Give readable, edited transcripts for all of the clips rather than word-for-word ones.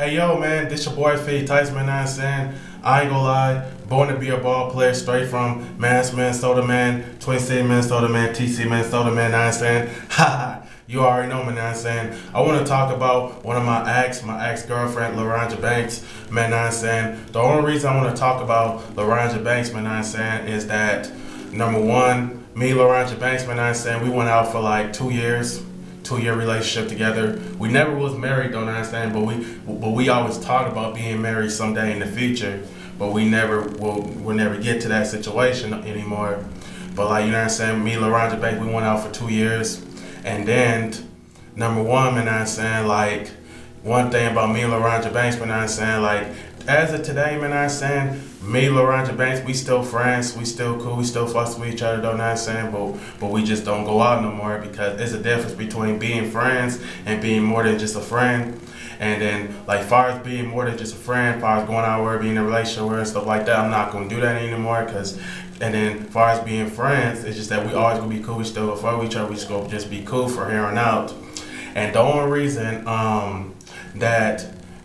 Hey yo man, this your boy Tyson, man, I'm saying. I ain't gonna lie, born to be a ball player straight from Minnesota man, Twin City Minnesota man, TC Minnesota man, I'm saying. Ha, you already know me, I'm saying. I wanna talk about one of my ex-girlfriend, LaRondra Banks, man, I'm saying. The only reason I wanna talk about LaRondra Banks, man, I'm saying, is that number one, me, LaRondra Banks, man, I'm saying, we went out for like 2 years. 2 year relationship together. We never was married, don't understand, but we always talked about being married someday in the future. But we'll never get to that situation anymore. But like you know what I'm saying, me and LaRondra Banks, we went out for 2 years, and then number one, man, I'm saying like one thing about me and LaRondra Banks, man, I'm saying like as of today, man, I'm saying me, LaRondra Banks, we still friends, we still cool, we still fuss with each other, though, not saying, but we just don't go out no more because there's a difference between being friends and being more than just a friend. And then, like, far as being more than just a friend, far as going out where, being in a relationship where and stuff like that, I'm not gonna do that anymore. And then, far as being friends, it's just that we always gonna be cool. We still go fuck with each other. We just go just be cool for here on out. And the only reason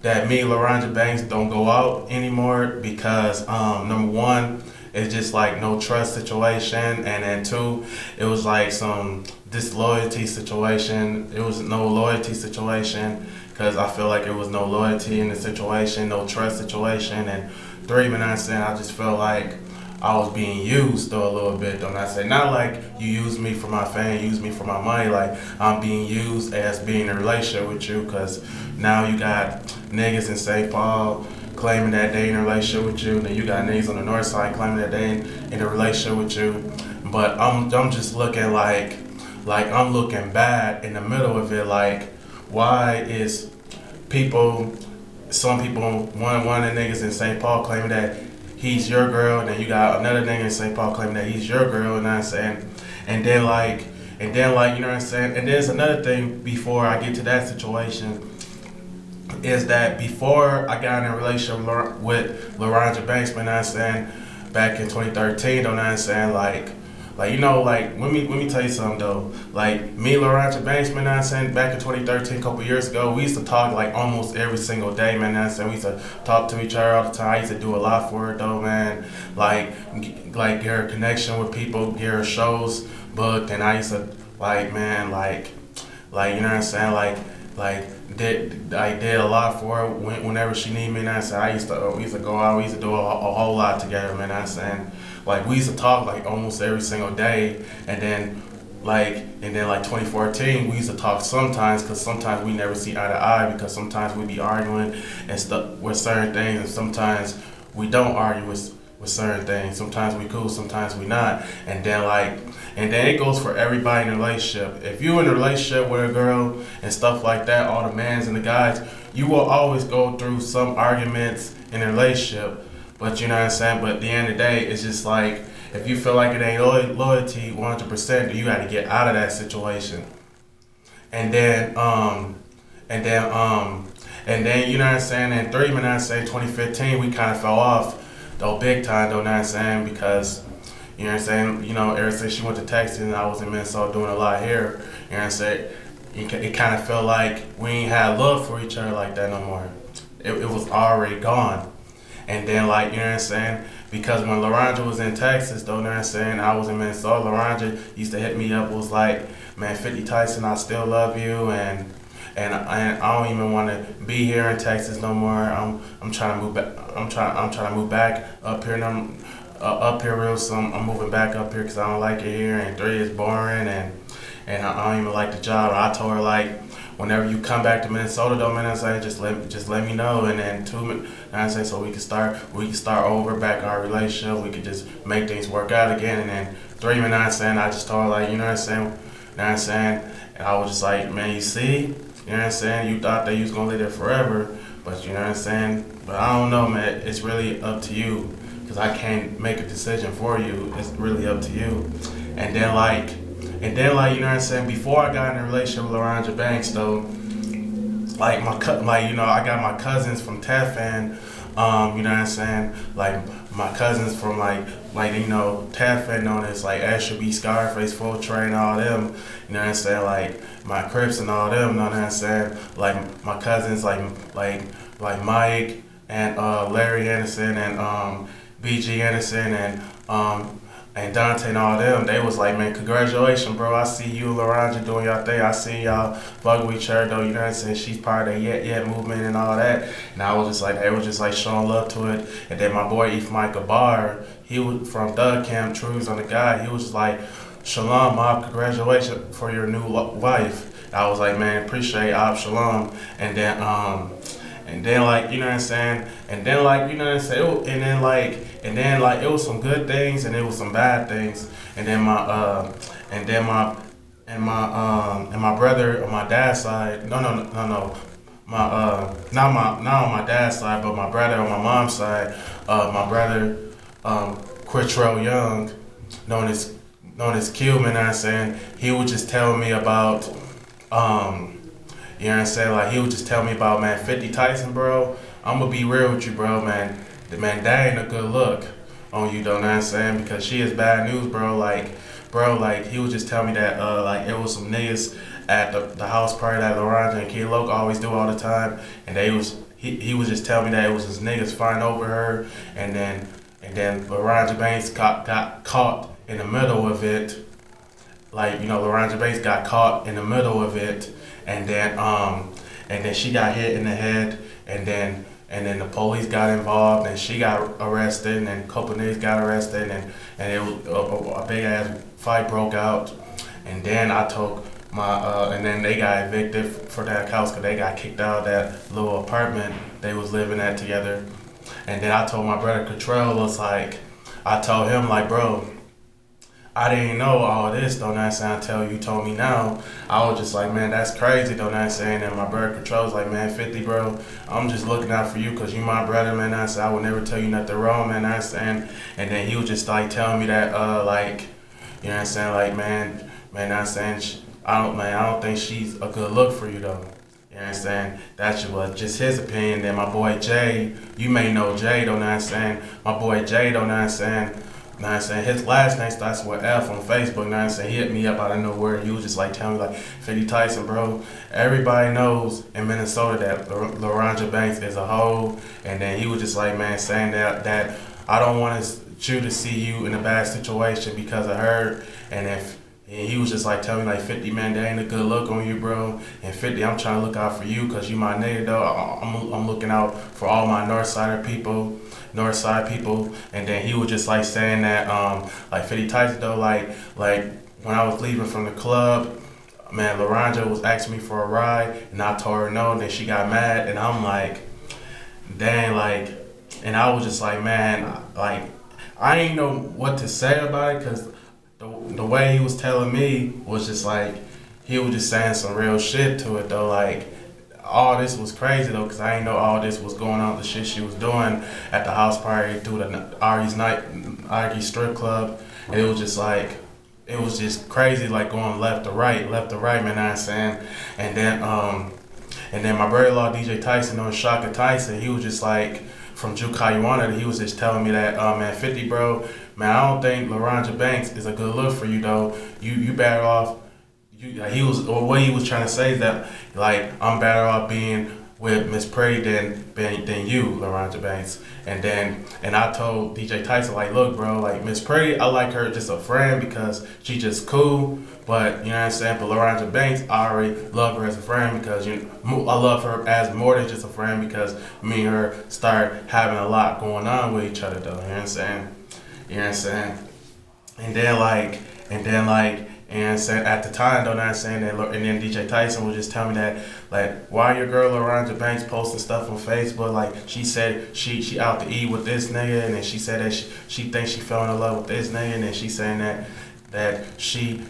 that me and LaRondra Banks don't go out anymore because number one, it's just like no trust situation, and then two, it was like some disloyalty situation. It was no loyalty situation because I feel like it was no loyalty in the situation, no trust situation, and three, man, I'm saying I just felt like I was being used though a little bit, don't I say? Not like you use me for my fame, use me for my money, like I'm being used as being in a relationship with you because now you got niggas in St. Paul claiming that they in a relationship with you, and then you got niggas on the north side claiming that they in a relationship with you. But I'm just looking like I'm looking bad in the middle of it, like why is some people, one of the niggas in St. Paul claiming that he's your girl, and then you got another nigga in St. Paul claiming that he's your girl, you know what I'm saying? And then like, you know what I'm saying? And there's another thing before I get to that situation, is that before I got in a relationship with LaRondra Banks, man, I'm saying, back in 2013, don't I saying like you know, like let me tell you something though. Like me and LaRondra Banks, man, I'm saying, back in 2013, a couple years ago, we used to talk like almost every single day, man. I'm saying we used to talk to each other all the time. I used to do a lot for her though, man. Like get her connection with people, get her shows booked, and I used to like man, like you know what I'm saying, I did a lot for her whenever she needed me. And I said we used to go out, we used to do a whole lot together, man. I'm saying like we used to talk like almost every single day, and then like 2014 we used to talk sometimes because sometimes we never see eye to eye because sometimes we be arguing and stuff with certain things, and sometimes we don't argue with certain things. Sometimes we cool, sometimes we not, and then it goes for everybody in a relationship. If you're in a relationship with a girl and stuff like that, all the mans and the guys, you will always go through some arguments in a relationship. But you know what I'm saying? But at the end of the day, it's just like, if you feel like it ain't loyalty 100%, you got to get out of that situation. And then, you know what I'm saying? And three, man, I say 2015, we kind of fell off, though big time, though, you know what I'm saying? Because, you know what I'm saying? You know, ever since she went to Texas and I was in Minnesota doing a lot here, you know what I'm saying? It kind of felt like we ain't had love for each other like that no more. It was already gone. And then, like, you know what I'm saying? Because when LaRondra was in Texas, though, you know what I'm saying, I was in Minnesota, LaRondra used to hit me up, was like, man, 50 Tyson, I still love you, and I don't even want to be here in Texas no more. I'm trying to move back. I'm trying to move back up here, and I'm up here real soon. I'm moving back up here because I don't like it here, and three is boring, and I don't even like the job. I told her like, whenever you come back to Minnesota, though, man, I say just let me know, and then two, I say so we can start over back our relationship. We could just make things work out again, and then three, man, I saying I just told her like, you know what I'm saying, and I was just like, man, you see, you know what I'm saying, you thought that you was gonna live there forever, but you know what I'm saying, but I don't know, man, it's really up to you, because I can't make a decision for you. It's really up to you. And then like, you know what I'm saying, before I got in a relationship with LaRondra Banks, though, like you know, I got my cousins from Tefan, you know what I'm saying, like my cousins from like you know, Tefan, known as like Asher B, Scarface, Full Train, all them, you know what I'm saying, like my Crips and all them, you know what I'm saying, like my cousins, like like Mike and Larry Anderson and BG Anderson and Dante and all them, they was like, man, congratulations, bro. I see you and LaRondra doing y'all thing. I see y'all fucking with each other, though. You know what I'm saying? She's part of the Yet movement and all that. And I was just like, they was just like showing love to it. And then my boy, Michael Barr, he was from Thug Camp, Trues on the guy. He was just like, Shalom, Mob, congratulations for your new wife. I was like, man, appreciate Ab Shalom. And then like, you know what I'm saying? And then like, you know what I'm saying? And then like it was some good things and it was some bad things. And then my brother on my dad's side, no. Not on my dad's side, but my brother on my mom's side, my brother, Quittrell Young, known as Q, you know what I'm saying? He would just tell me about, you know what I'm saying? Like, he would just tell me about, man, 50 Tyson, bro. I'm gonna be real with you, bro, man. Man, that ain't a good look on you, though, you know what I'm saying? Because she is bad news, bro. Like, he would just tell me that, like, it was some niggas at the house party that LaRondra and Kid Loc always do all the time. And he was just telling me that it was his niggas fighting over her. And then LaRondra Banks got caught in the middle of it. Like, you know, LaRondra Banks got caught in the middle of it. And then she got hit in the head, and then the police got involved, and she got arrested, and then a couple niggas got arrested, and it was a big ass fight broke out, and then I told and then they got evicted for that house because they got kicked out of that little apartment they was living at together, and then I told my brother Cottrell, I told him like, bro, I didn't know all this, though, not saying until you told me now. I was just like, man, that's crazy, though, not saying. And my brother Control's like, man, 50, bro, I'm just looking out for you because you my brother, man. I said, I would never tell you nothing wrong, man. I saying. And then he was just like telling me that, like, you know what I'm saying, like, man, I'm saying, I don't think she's a good look for you, though. You know what I'm saying? That's just his opinion. Then my boy Jay, you may know Jay, though, not saying. My boy Jay, though, not saying. Know what I'm saying? His last name starts with F on Facebook. Know what I'm saying? He hit me up out of nowhere. He was just like telling me like, 50 Tyson, bro. Everybody knows in Minnesota that LaRondra Banks is a hoe. And then he was just like, man, saying that I don't want you to see you in a bad situation because of her. And he was just like telling me like, 50, man, that ain't a good look on you, bro. And 50, I'm trying to look out for you because you my nigga, though. I'm looking out for all my North Side people. And then he was just like saying that like 50 Tyson, though, like when I was leaving from the club, man, LaRondra was asking me for a ride and I told her no, and then she got mad, and I'm like, dang, like, and I was just like, man, like, I ain't know what to say about it because the way he was telling me was just like, he was just saying some real shit to it, though, like, all this was crazy, though, because I didn't know all this was going on, the shit she was doing at the house party through the Argy's strip club. And it was just like, it was just crazy, like going left to right, man, I'm saying. And then my brother-in-law, DJ Tyson, on Shaka Tyson, he was just like, from Jukayuana, he was just telling me that, man, 50, bro, man, I don't think LaRondra Banks is a good look for you, though. You better off. What he was trying to say is that, like, I'm better off being with Miss Prey than you, LaRondra Banks. And I told DJ Tyson, like, look, bro, like, Miss Prey, I like her just a friend because she just cool. But, you know what I'm saying? But LaRondra Banks, I already love her as a friend because, I love her as more than just a friend because me and her start having a lot going on with each other, though. You know what I'm saying? You know what I'm saying? And saying at the time, though, not saying that, and then DJ Tyson was just telling me that, like, why your girl LaRondra Banks posting stuff on Facebook? Like, she said she out to eat with this nigga, and then she said that she thinks she fell in love with this nigga, and then she saying that she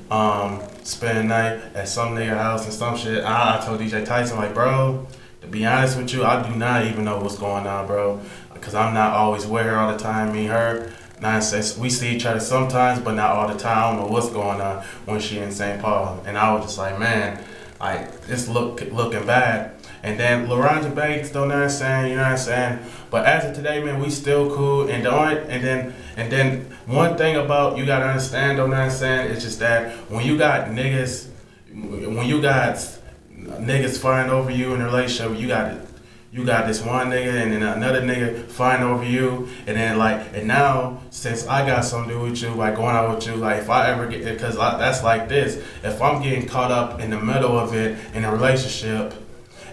spent a night at some nigga house and some shit. I told DJ Tyson, like, bro, to be honest with you, I do not even know what's going on, bro, because I'm not always with her all the time. Me and her. Nonsense. We see each other sometimes, but not all the time. I don't know what's going on when she in St. Paul. And I was just like, man, like, it's looking bad. And then LaRondra Banks, though, you know what I'm saying? But as of today, man, we still cool. And then one thing about you gotta understand, though, you know what I'm saying? It's just that when you got niggas fighting over you in a relationship, you got this one nigga and then another nigga fighting over you, and then like, and now since I got something to do with you, like going out with you, like if I ever get, because that's like this, if I'm getting caught up in the middle of it in a relationship,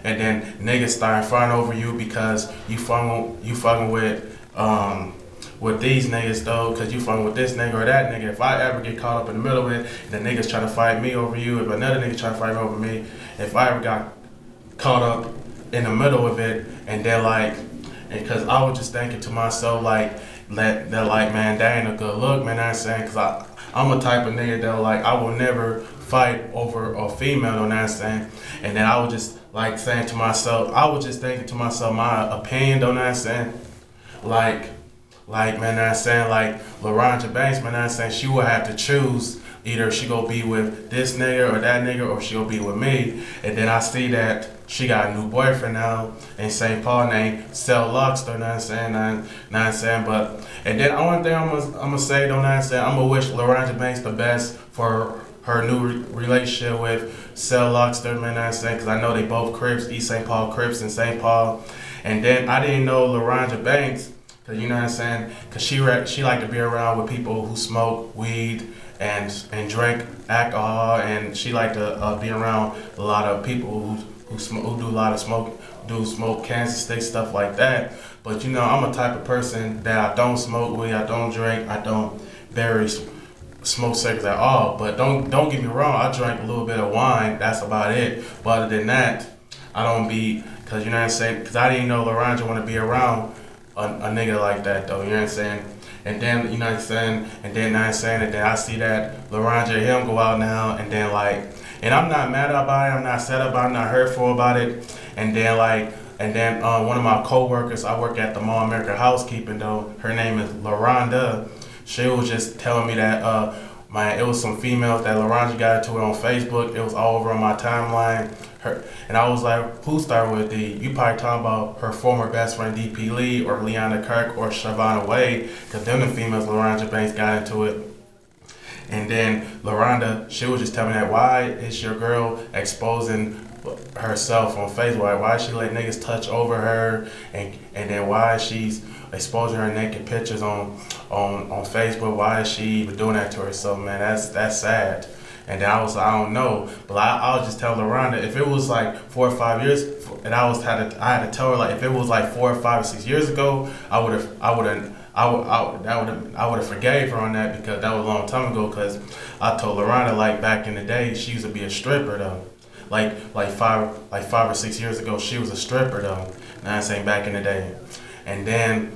and then niggas start fighting over you because you fucking with these niggas though, cause you fucking with this nigga or that nigga. If I ever get caught up in the middle of it, and the niggas try to fight me over you, if another nigga try to fight me over me, if I ever got caught up in the middle of it, and then like, and cause I was just thinking to myself like, that like, man, that ain't a good look, man. I'm saying, cause I'm a type of nigga that like, I will never fight over a female, you know what I'm saying? And then I was just like saying to myself, I was just thinking to myself, my opinion, you know what I'm saying? Like, man, I'm saying, like, LaRondra Banks, man, I'm saying, she will have to choose either she gonna be with this nigga or that nigga, or she gonna be with me. And then I see that she got a new boyfriend now in St. Paul named Cell Luxter, you know what I'm saying? But, and then one thing I'm gonna say, you know what I'm saying, I'm gonna wish LaRondra Banks the best for her new relationship with Cell Luxter, man, I'm saying, because I know they both Crips, East St. Paul Crips in St. Paul. And then I didn't know LaRondra Banks, cause you know what I'm saying, cause she like to be around with people who smoke weed and drink alcohol, and she like to be around a lot of people who do a lot of smoke cancer sticks, stuff like that. But you know, I'm a type of person that I don't smoke weed, I don't drink, I don't smoke cigarettes at all. But don't get me wrong, I drink a little bit of wine, that's about it. But other than that, I don't be, cause you know what I'm saying, cause I didn't know LaRondra want to be around a nigga like that though, you know what I'm saying? And then, you know what I'm saying, and then I see that LaRondra and him go out now, and then like, and I'm not mad about it, I'm not sad about it, I'm not hurtful about it. And then like, one of my co-workers, I work at the Mall America Housekeeping though, her name is LaRondra. She was just telling me that it was some females that LaRondra got into it on Facebook. It was all over on my timeline. And I was like, who started with D? You probably talking about her former best friend DP Lee or Leanna Kirk or Shavonna Wade, because them the females LaRondra Banks got into it. And then LaRondra, she was just telling me that, why is your girl exposing herself on Facebook? Why she let niggas touch over her, and then why she's exposing her naked pictures on Facebook? Why is she even doing that to herself, man? That's sad. And then I was like, I don't know, but I was just telling LaRondra, if it was like 4 or 5 years, and I had to tell her, like, if it was like 4 or 5 or 6 years ago, I would have forgave her on that, because that was a long time ago. Because I told LaRondra, like, back in the day, she used to be a stripper though. Like 5 or 6 years ago, she was a stripper though. Now I'm saying, back in the day. And then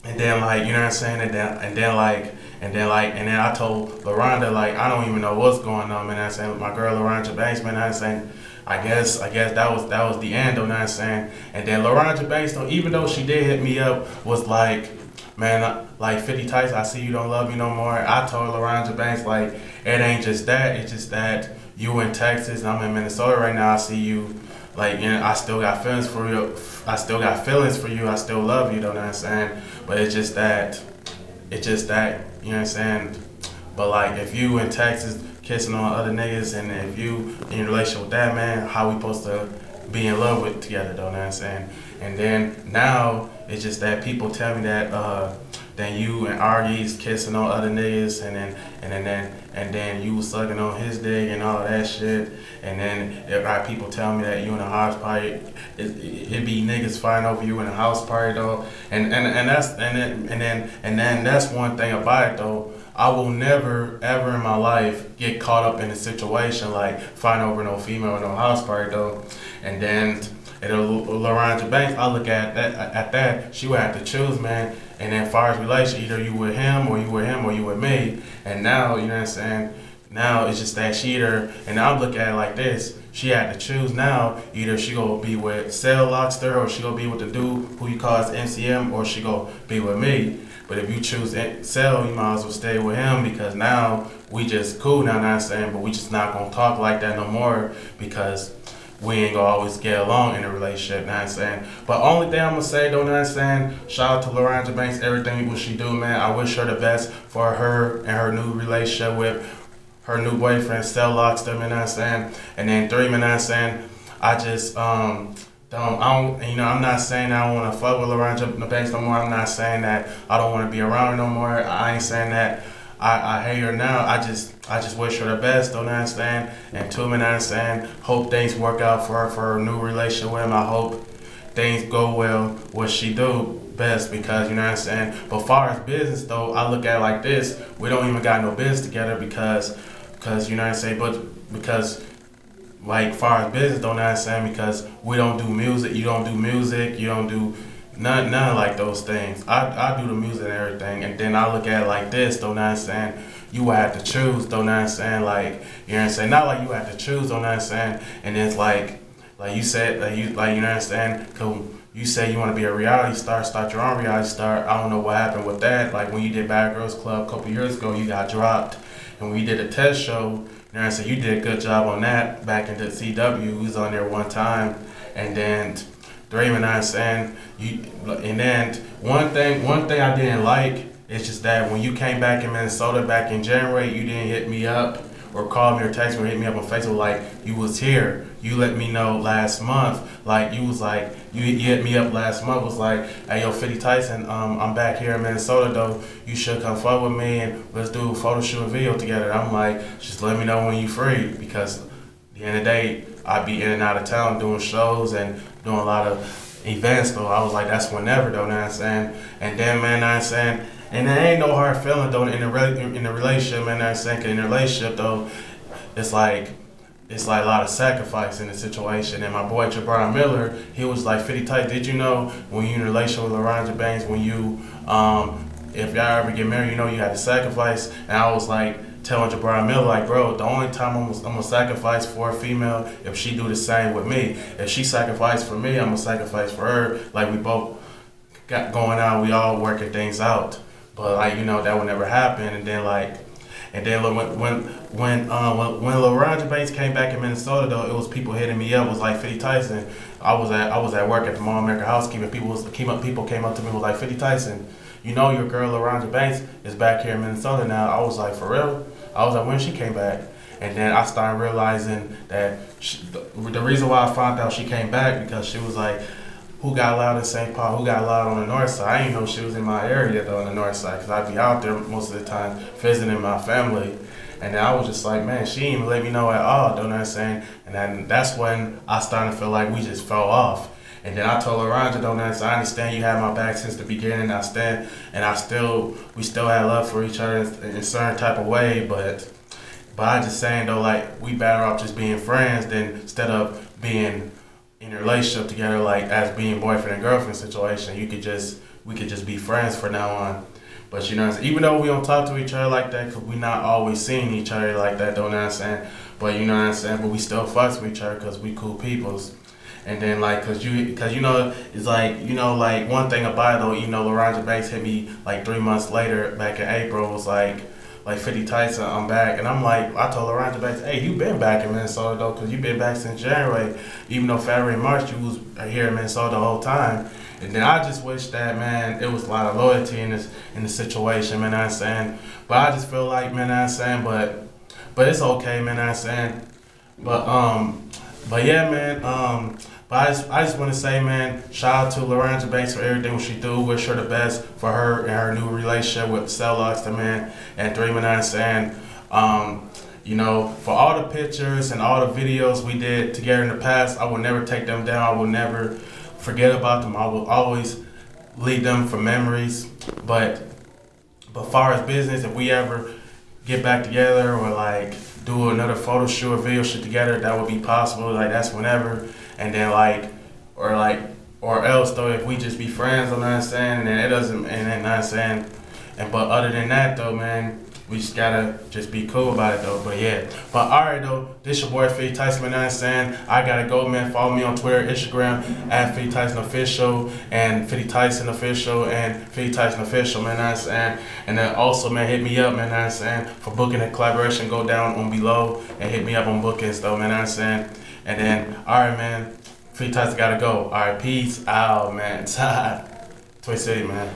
like, you know what I'm saying, and then I told LaRondra, like, I don't even know what's going on, man. I'm saying, with my girl LaRondra Banks, man. I'm saying, I guess that was the end, though. I'm saying, and then LaRondra Banks, though, even though she did hit me up, was like, man, like 50 Tyson, I see you don't love me no more. I told LaRondra Banks, like, it ain't just that, it's just that you in Texas and I'm in Minnesota right now. I see you, like, you know, I still got feelings for you. I still love you, though. I'm saying, but it's just that, you know what I'm saying? But like, if you in Texas kissing on other niggas, and if you in a relationship with that man, how we supposed to be in love with together, though? You know what I'm saying? And then now it's just that people tell me that then you and Argie's kissing on other niggas, and then you was sucking on his dick and all that shit. And then people tell me that you in a house party, it be niggas fighting over you in a house party though. And then that's one thing about it though. I will never ever in my life get caught up in a situation like fighting over no female in no house party though. And then LaRondra Banks, I look at that, she would have to choose, man. And then as far as relation, either you with him or you with me. And now, you know what I'm saying, now it's just that she either, and I'm looking at it like this, she had to choose now, either she gonna be with Cell Luxter, or she gonna be with the dude who you call as MCM, or she gonna be with me. But if you choose Cell, you might as well stay with him, because now we just cool now, not saying, but we just not gonna talk like that no more, because we ain't gonna always get along in a relationship, know what I'm saying? But only thing I'm gonna say though, know what I'm saying, shout out to LaRondra Banks, everything what she do, man. I wish her the best for her and her new relationship with her new boyfriend, Cell Luxter, man, know what I'm saying? And then 3, man, know what I'm saying, I just I'm not saying that I don't want to fuck with LaRondra Banks no more. I'm not saying that I don't want to be around her no more. I ain't saying that I hate her now. I just wish her the best, don't understand? And two, man, I understand. Hope things work out for her new relationship with him. I hope things go well, what she do best, because you know what I'm saying. But far as business though, I look at it like this: we don't even got no business together because you know what I'm saying. But because like far as business, don't understand, because we don't do music. You don't do music. You don't do none like those things. I do the music and everything, and then I look at it like this. Don't understand. You would have to choose. Don't understand. Like you know what I'm saying. Not like you have to choose. Don't understand. And it's like you said, you know what I'm saying. Cause you say you want to be a reality star, start your own reality star. I don't know what happened with that. Like when you did Bad Girls Club a couple years ago, you got dropped, and when you did a test show, you know what I'm saying, you did a good job on that back in the CW. You was on there one time, and then Draymond, I'm saying and then one thing I didn't like is just that when you came back in Minnesota back in January, you didn't hit me up or call me or text me or hit me up on Facebook like you was here. You let me know last month, like you was like you hit me up last month, was like, hey yo, 50 Tyson, I'm back here in Minnesota though. You should come fuck with me and let's do a photo shoot and video together. I'm like, just let me know when you free, because at the end of the day, I be in and out of town doing shows and doing a lot of events though. I was like, that's whenever though, know what I'm saying? And then man, know what I'm saying, and there ain't no hard feeling though in the relationship, man, know what I'm saying? 'Cause in the relationship though, it's like a lot of sacrifice in the situation. And my boy Jabron Miller, he was like, 50 Tight, did you know when you in a relationship with LaRondra Banks, when you if y'all ever get married, you know you had to sacrifice? And I was like telling Jabron Miller, like, bro, the only time I'm gonna sacrifice for a female if she do the same with me. If she sacrifice for me, I'm gonna sacrifice for her. Like we both got going out, we all working things out. But like, you know, that would never happen. And then when LaRondra Banks came back in Minnesota though, it was people hitting me up. It was like, 50 Tyson. I was at work at the Mall America Housekeeping. People came up to me and was like, 50 Tyson, you know your girl LaRondra Banks is back here in Minnesota now. I was like, for real? I was like, when she came back? And then I started realizing that the reason why I found out she came back, because she was like, who got loud in St. Paul, who got loud on the north side. I didn't know she was in my area though, on the north side, because I'd be out there most of the time visiting my family. And then I was just like, man, she didn't even let me know at all, don't know what I'm saying? And then that's when I started to feel like we just fell off. And then I told LaRondra, don't know, I understand you had my back since the beginning. We still had love for each other in a certain type of way, but I just saying though, like, we better off just being friends than instead of being in a relationship together, like as being boyfriend and girlfriend situation. We could just be friends from now on. But you know, even though we don't talk to each other like that, because we not always seeing each other like that, don't know what I'm saying? But you know what I'm saying? But we still fucks with each other because we cool peoples. And then like, cause you know, it's like, you know, like one thing about it though, you know, LaRondra Banks hit me like 3 months later, back in April, was like 50 Tyson, I'm back. And I'm like, I told LaRondra Banks, hey, you been back in Minnesota though, because you been back since January. Even though February and March, you was here in Minnesota the whole time. And then I just wish that, man, it was a lot of loyalty in the situation, man, I'm saying. But I just feel like, man, I'm saying, but it's okay, man, I'm saying. But yeah, man, but I just want to say, man, shout out to LaRondra Banks for everything she do. Wish her the best for her and her new relationship with Cellux, the man, and Dreamin' I'm saying. You know, for all the pictures and all the videos we did together in the past, I will never take them down. I will never forget about them. I will always leave them for memories. But far as business, if we ever get back together or like do another photo shoot or video shoot together, that would be possible. Like that's whenever. And then or else though, if we just be friends, I'm not saying, and then it doesn't, and then not saying, but other than that though, man, we just gotta just be cool about it though. But yeah, but alright though, this your boy 50 Tyson, man, I'm saying, I gotta go, man. Follow me on Twitter, Instagram at 50 Tyson Official and 50 Tyson Official and 50 Tyson Official, man, I'm saying. And then also, man, hit me up, man, I'm saying, for booking and collaboration. Go down on below and hit me up on bookings though, man, I'm saying. And then, alright, man, 50 Tyson gotta go. Alright, peace out, man. Toy City, man.